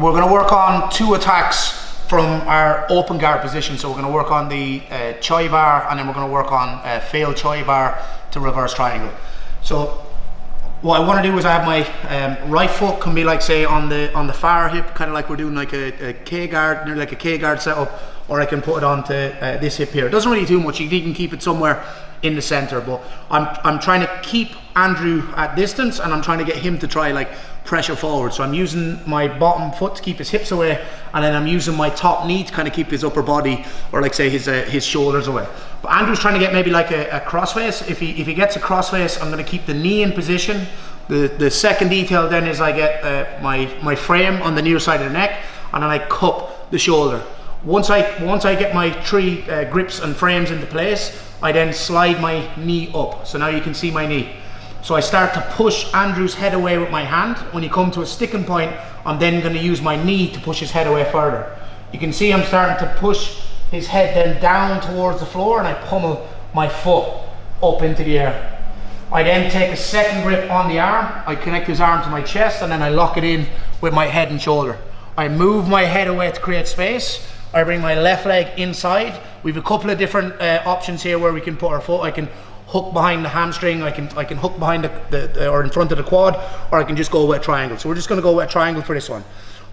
we're going to work on 2 attacks from our open guard position. So we're going to work on the Choi bar, and then we're going to work on failed Choi bar to reverse triangle. So what I want to do is I have my right foot can be like, say, on the far hip, kind of like we're doing like a K guard, near like a K guard setup, or I can put it onto this hip here. It doesn't really do much. You can keep it somewhere in the center, but I'm trying to keep Andrew at distance, and I'm trying to get him to try like pressure forward. So I'm using my bottom foot to keep his hips away, and then I'm using my top knee to kind of keep his upper body, or like say his shoulders away. But Andrew's trying to get maybe like a crossface. If he gets a crossface, I'm going to keep the knee in position. The second detail then is I get my frame on the near side of the neck, and then I cup the shoulder. Once I get my 3 grips and frames into place, I then slide my knee up. So now you can see my knee. So I start to push Andrew's head away with my hand. When you come to a sticking point, I'm then going to use my knee to push his head away further. You can see I'm starting to push his head then down towards the floor, and I pummel my foot up into the air. I then take a second grip on the arm. I connect his arm to my chest, and then I lock it in with my head and shoulder. I move my head away to create space. I bring my left leg inside. We have a couple of different options here where we can put our foot. I can hook behind the hamstring, I can hook behind or in front of the quad, or I can just go with a triangle. So we're just going to go with a triangle for this one.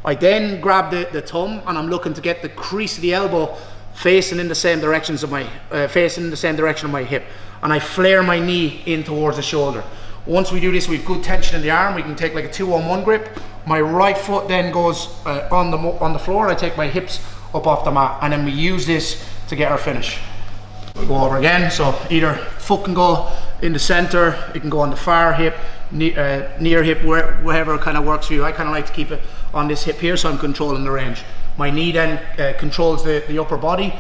I then grab the thumb, and I'm looking to get the crease of the elbow facing in the same directions of my hip, and I flare my knee in towards the shoulder. Once we do this, we've good tension in the arm. We can take like a 2-on-1 grip. My right foot then goes on the floor. I take my hips up off the mat, and then we use this to get our finish. We'll go over again. So either foot can go in the center, it can go on the far hip, near hip, wherever kind of works for you. I kind of like to keep it on this hip here, so I'm controlling the range. My knee then controls the upper body.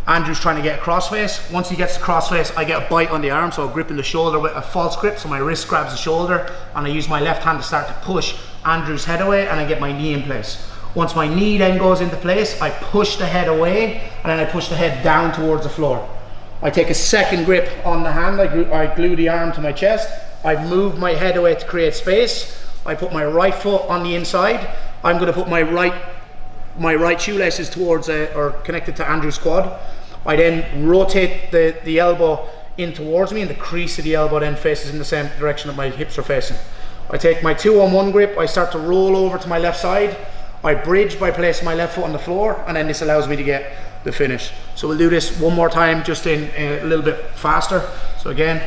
Andrew's trying to get a crossface. Once he gets the crossface, I get a bite on the arm, so I'm gripping the shoulder with a false grip, so my wrist grabs the shoulder, and I use my left hand to start to push Andrew's head away, and I get my knee in place. Once my knee then goes into place, I push the head away, and then I push the head down towards the floor. I take a second grip on the hand. I glue the arm to my chest. I move my head away to create space. I put my right foot on the inside. I'm going to put my right shoelaces towards or connected to Andrew's quad. I then rotate the elbow in towards me, and the crease of the elbow then faces in the same direction that my hips are facing. I take my 2-on-1 grip. I start to roll over to my left side. I bridge by placing my left foot on the floor, and then this allows me to get the finish. So we'll do this one more time, just in a little bit faster. So again,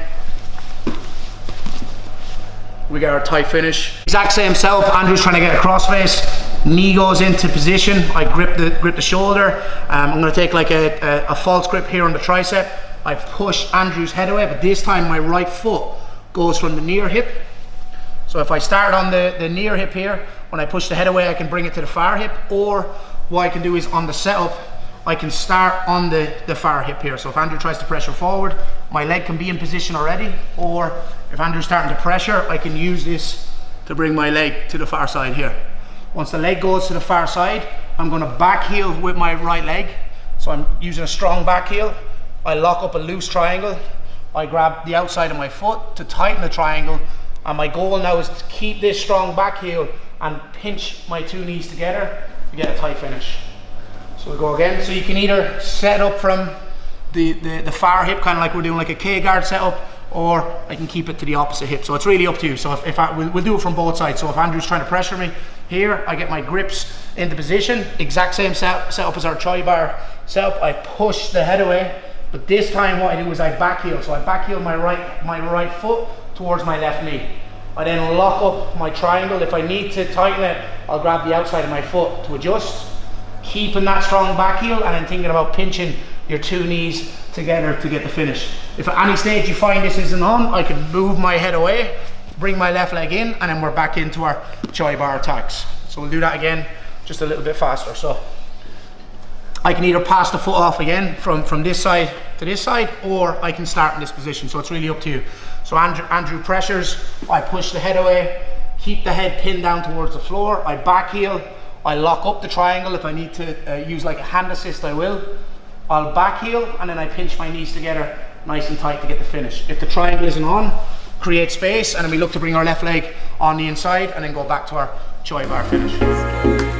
we get our tight finish. Exact same setup. Andrew's trying to get a crossface. Knee goes into position. I grip the shoulder. I'm going to take like a false grip here on the tricep. I push Andrew's head away, but this time my right foot goes from the near hip. So if I start on the near hip here, when I push the head away, I can bring it to the far hip, or what I can do is on the setup, I can start on the far hip here. So if Andrew tries to pressure forward, my leg can be in position already, or if Andrew's starting to pressure, I can use this to bring my leg to the far side here. Once the leg goes to the far side, I'm going to back heel with my right leg. So I'm using a strong back heel. I lock up a loose triangle. I grab the outside of my foot to tighten the triangle, and my goal now is to keep this strong back heel and pinch my 2 knees together to get a tight finish. So we'll go again. So you can either set up from the far hip, kind of like we're doing like a K guard setup, or I can keep it to the opposite hip. So it's really up to you. So we'll do it from both sides. So if Andrew's trying to pressure me here, I get my grips into position. Exact same setup as our Choi bar setup. I push the head away, but this time what I do is I back heel. So I back heel my right foot towards my left knee. I then lock up my triangle. If I need to tighten it, I'll grab the outside of my foot to adjust, keeping that strong back heel, and then thinking about pinching your 2 knees together to get the finish. If at any stage you find this isn't on, I can move my head away, bring my left leg in, and then we're back into our Choi bar attacks. So we'll do that again, just a little bit faster. So I can either pass the foot off again from this side to this side, or I can start in this position. So it's really up to you. So Andrew pressures, I push the head away, keep the head pinned down towards the floor, I back heel, I lock up the triangle. If I need to use like a hand assist, I will. I'll back heel, and then I pinch my knees together nice and tight to get the finish. If the triangle isn't on, create space, and then we look to bring our left leg on the inside and then go back to our Choi bar finish.